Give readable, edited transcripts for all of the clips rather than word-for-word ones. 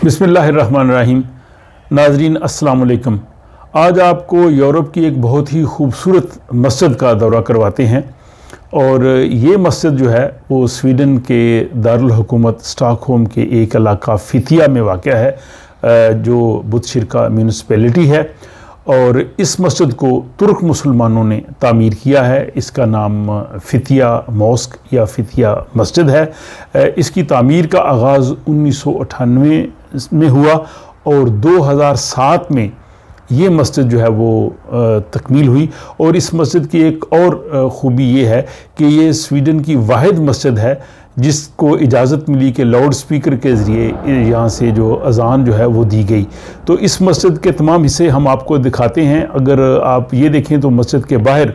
बिस्मिल्लाहिर्रहमानिर्रहीम। नाजरीन अस्सलाम वालेकुम। आज आपको यूरोप की एक बहुत ही खूबसूरत मस्जिद का दौरा करवाते हैं और ये मस्जिद जो है वो स्वीडन के दारुल हुकूमत स्टॉकहोम के एक इलाका फितिया में वाक़या है जो बुतशिरका म्यूनिसिपैलिटी है और इस मस्जिद को तुर्क मुसलमानों ने तामीर किया है। इसका नाम फितिया मॉस्क या फितिया मस्जिद है। इसकी तामीर का आगाज़ 1998 में हुआ और 2007 में ये मस्जिद जो है वो तकमील हुई। और इस मस्जिद की एक और ख़ूबी ये है कि ये स्वीडन की वाहिद मस्जिद है जिसको इजाज़त मिली कि लाउड स्पीकर के ज़रिए यहाँ से जो अज़ान जो है वो दी गई। तो इस मस्जिद के तमाम हिस्से हम आपको दिखाते हैं। अगर आप ये देखें तो मस्जिद के बाहर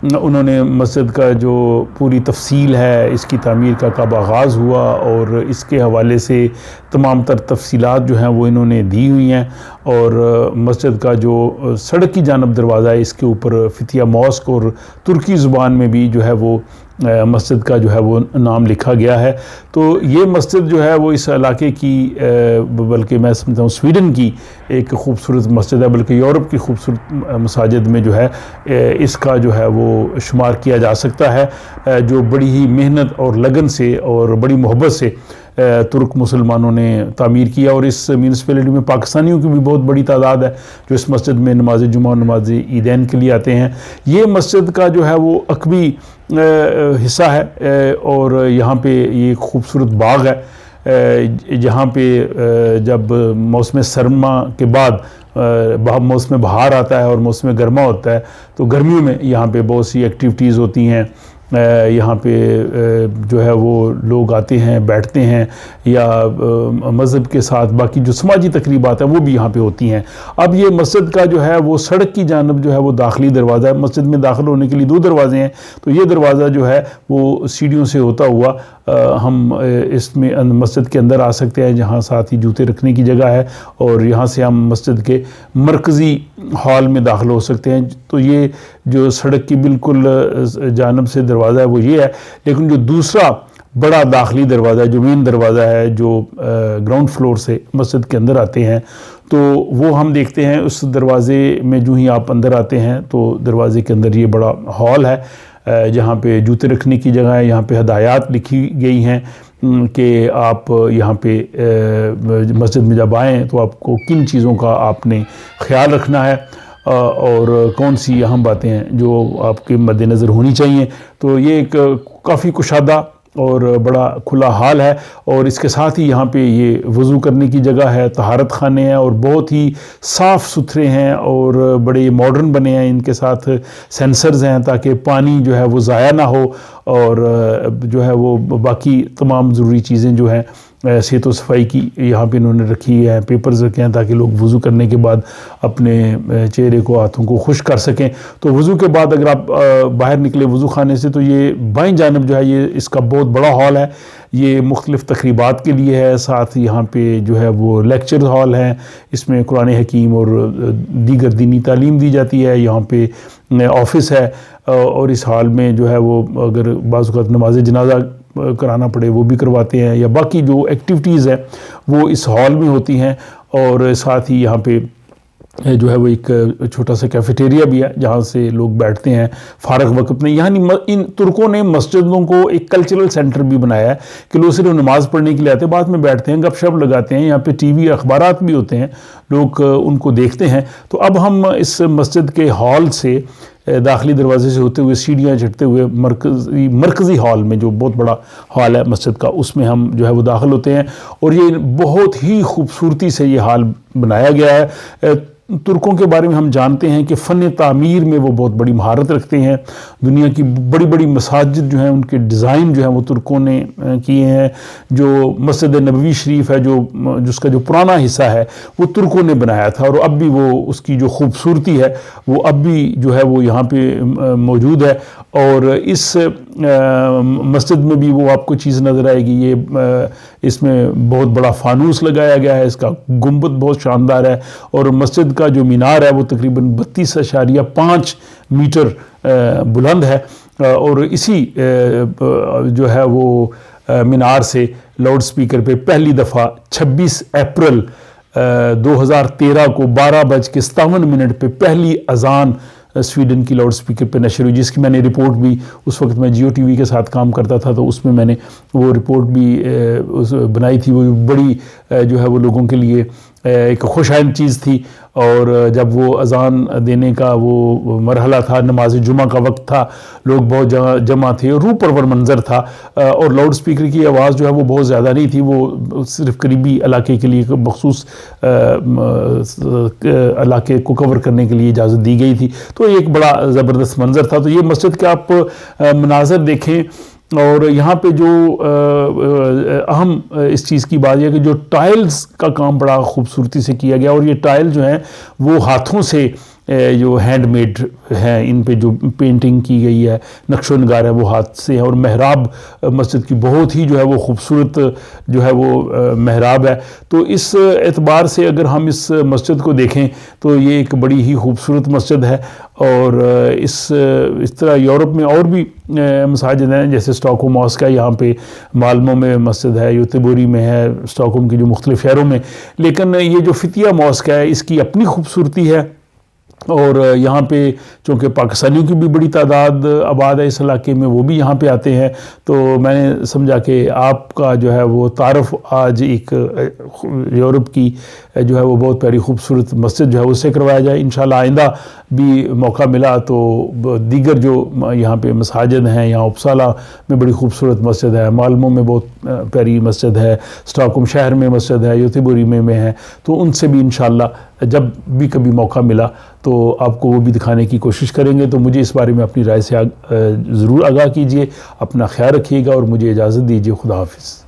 उन्होंने मस्जिद का जो पूरी तफसील है, इसकी तामीर का कब आगाज़ हुआ और इसके हवाले से तमाम तर तफसीलात जो हैं वो इन्होंने दी हुई हैं। और मस्जिद का जो सड़क की जानब दरवाज़ा है इसके ऊपर फितिया मॉस्क और तुर्की ज़ुबान में भी जो है वो मस्जिद का जो है वो नाम लिखा गया है। तो ये मस्जिद जो है वो इस इलाके की बल्कि मैं समझता हूँ स्वीडन की एक खूबसूरत मस्जिद है, बल्कि यूरोप की खूबसूरत मसाजिद में जो है इसका जो है वो शुमार किया जा सकता है, जो बड़ी ही मेहनत और लगन से और बड़ी मोहब्बत से तुर्क मुसलमानों ने तामीर किया। और इस म्यूनिसिपैलिटी में पाकिस्तानियों की भी बहुत बड़ी तादाद है जो इस मस्जिद में नमाज जुमा नमाज ईदैन के लिए आते हैं। ये मस्जिद का जो है वो अकबी हिस्सा है और यहाँ पे ये खूबसूरत बाग है जहाँ पे जब मौसम सरमा के बाद मौसम बहार आता है और मौसम गर्मा होता है तो गर्मियों में यहाँ पे बहुत सी एक्टिविटीज़ होती हैं। यहाँ पे जो है वो लोग आते हैं, बैठते हैं या मज़हब के साथ बाकी जो समाजी तकरीबात हैं वो भी यहाँ पे होती हैं। अब ये मस्जिद का जो है वो सड़क की जानब जो है वो दाखिली दरवाज़ा है। मस्जिद में दाखिल होने के लिए 2 दरवाज़े हैं। तो ये दरवाज़ा जो है वो सीढ़ियों से होता हुआ हम इसमें मस्जिद के अंदर आ सकते हैं, जहाँ साथ ही जूते रखने की जगह है और यहाँ से हम मस्जिद के मरकज़ी हॉल में दाखिल हो सकते हैं। तो ये जो सड़क की बिल्कुल जानब से दरवाज़ा है वो ये है। लेकिन जो दूसरा बड़ा दाखिली दरवाज़ा है, जो मेन दरवाज़ा है, जो ग्राउंड फ्लोर से मस्जिद के अंदर आते हैं, तो वो हम देखते हैं उस दरवाज़े में जो ही आप अंदर आते हैं तो दरवाज़े के अंदर ये बड़ा हॉल है जहाँ पे जूते रखने की जगह है। यहाँ पे हदायत लिखी गई हैं कि आप यहाँ पे मस्जिद में जब आएँ तो आपको किन चीज़ों का आपने ख्याल रखना है और कौन सी अहम बातें हैं जो आपके मद्देनज़र होनी चाहिए। तो ये एक काफ़ी कुशादा और बड़ा खुला हाल है और इसके साथ ही यहाँ पे ये वज़ू करने की जगह है, तहारत खाने हैं और बहुत ही साफ़ सुथरे हैं और बड़े मॉडर्न बने हैं। इनके साथ सेंसर्स हैं ताकि पानी जो है वो ज़ाया ना हो और जो है वो बाकी तमाम ज़रूरी चीज़ें जो हैं सेहत व सफाई की यहाँ पे इन्होंने रखी है। पेपर्स रखे हैं ताकि लोग वज़ू करने के बाद अपने चेहरे को हाथों को खुश कर सकें। तो वज़ू के बाद अगर आप बाहर निकले वज़ू खाने से तो ये बाईं जानब जो है ये इसका बहुत बड़ा हॉल है। ये मुख्तलिफ़ तकरीबात के लिए है। साथ यहाँ पे जो है वो लेक्चर हॉल है, इसमें कुरान हकीम और दीगर दीनी तालीम दी जाती है। यहाँ पे ऑफिस है और इस हॉल में जो है वो अगर बाज़ वक़्त नमाज जनाजा कराना पड़े वो भी करवाते हैं या बाकी जो एक्टिविटीज़ है वो इस हॉल में होती हैं। और साथ ही यहाँ पे जो है वो एक छोटा सा कैफेटेरिया भी है जहाँ से लोग बैठते हैं फ़ारग वक्त में। यहाँ इन तुर्कों ने मस्जिदों को एक कल्चरल सेंटर भी बनाया है कि लोग सिर्फ नमाज़ पढ़ने के लिए आते हैं, बाद में बैठते हैं, गपशप लगाते हैं। यहाँ पे टीवी अखबारात भी होते हैं, लोग उनको देखते हैं। तो अब हम इस मस्जिद के हॉल से दाखिली दरवाजे से होते हुए सीढ़ियाँ चढ़ते हुए मरकज़ी हॉल में, जो बहुत बड़ा हॉल है मस्जिद का, उसमें हम जो है वो दाखिल होते हैं। और ये बहुत ही खूबसूरती से ये हॉल बनाया गया है। तुर्कों के बारे में हम जानते हैं कि फ़न तामीर में वो बहुत बड़ी महारत रखते हैं। दुनिया की बड़ी बड़ी मसाजिद जो हैं उनके डिज़ाइन जो हैं वो तुर्कों ने किए हैं। जो मस्जिद नबवी शरीफ है जिसका जो पुराना हिस्सा है वो तुर्कों ने बनाया था और अब भी वो उसकी जो खूबसूरती है वो अब भी जो है वो यहाँ पे मौजूद है। और इस मस्जिद में भी वो आपको चीज़ नज़र आएगी। ये इसमें बहुत बड़ा फानूस लगाया गया है, इसका गुंबद बहुत शानदार है और मस्जिद का जो मीनार है वो तकरीबन 32.5 मीटर बुलंद है। और इसी जो है वो مینار سے لاؤڈ سپیکر پہ پہلی دفعہ 26 اپریل 2013 کو 12:57 پہ پہلی اذان سویڈن کی لاؤڈ سپیکر پہ نشر ہوئی، جس کی میں نے رپورٹ بھی، اس وقت میں جیو ٹی وی کے ساتھ کام کرتا تھا تو اس میں میں نے وہ رپورٹ بھی بنائی تھی۔ وہ بڑی جو ہے وہ لوگوں کے لیے ایک خوش آئند چیز تھی، اور جب وہ اذان دینے کا وہ مرحلہ تھا، نماز جمعہ کا وقت تھا، لوگ بہت جمع تھے، روح پرور منظر تھا، اور لاؤڈ سپیکر کی آواز جو ہے وہ بہت زیادہ نہیں تھی، وہ صرف قریبی علاقے کے لیے مخصوص علاقے کو کور کرنے کے لیے اجازت دی گئی تھی، تو ایک بڑا زبردست منظر تھا۔ تو یہ مسجد کے آپ مناظر دیکھیں، اور یہاں پہ جو اہم اس چیز کی بات یہ کہ جو ٹائلز کا کام بڑا خوبصورتی سے کیا گیا، اور یہ ٹائل جو ہیں وہ ہاتھوں سے جو ہینڈ میڈ ہیں، ان پہ جو پینٹنگ کی گئی ہے، نقش و نگار ہے، وہ ہاتھ سے ہے، اور محراب مسجد کی بہت ہی جو ہے وہ خوبصورت جو ہے وہ محراب ہے۔ تو اس اعتبار سے اگر ہم اس مسجد کو دیکھیں تو یہ ایک بڑی ہی خوبصورت مسجد ہے، اور اس طرح یورپ میں اور بھی مساجد ہیں، جیسے اسٹاک ہوم ماسک ہے، یہاں پہ مالمو میں مسجد ہے، یوتیبوری میں ہے، اسٹاک ہوم کی جو مختلف شہروں میں، لیکن یہ جو فتیہ ماسک ہے اس کی اپنی خوبصورتی ہے، اور یہاں پہ چونکہ پاکستانیوں کی بھی بڑی تعداد آباد ہے اس علاقے میں، وہ بھی یہاں پہ آتے ہیں، تو میں نے سمجھا کہ آپ کا جو ہے وہ تعارف آج ایک یورپ کی جو ہے وہ بہت پیاری خوبصورت مسجد جو ہے اس سے کروایا جائے۔ انشاءاللہ آئندہ بھی موقع ملا تو دیگر جو یہاں پہ مساجد ہیں، یہاں اپسالہ میں بڑی خوبصورت مسجد ہے، مالمو میں بہت پیاری مسجد ہے، اسٹاک ہوم شہر میں مسجد ہے، یوتیبوری میں ہے، تو ان سے بھی انشاءاللہ جب بھی کبھی موقع ملا تو آپ کو وہ بھی دکھانے کی کوشش کریں گے۔ تو مجھے اس بارے میں اپنی رائے سے ضرور آگاہ کیجیے، اپنا خیال رکھیے گا، اور مجھے اجازت دیجیے۔ خدا حافظ۔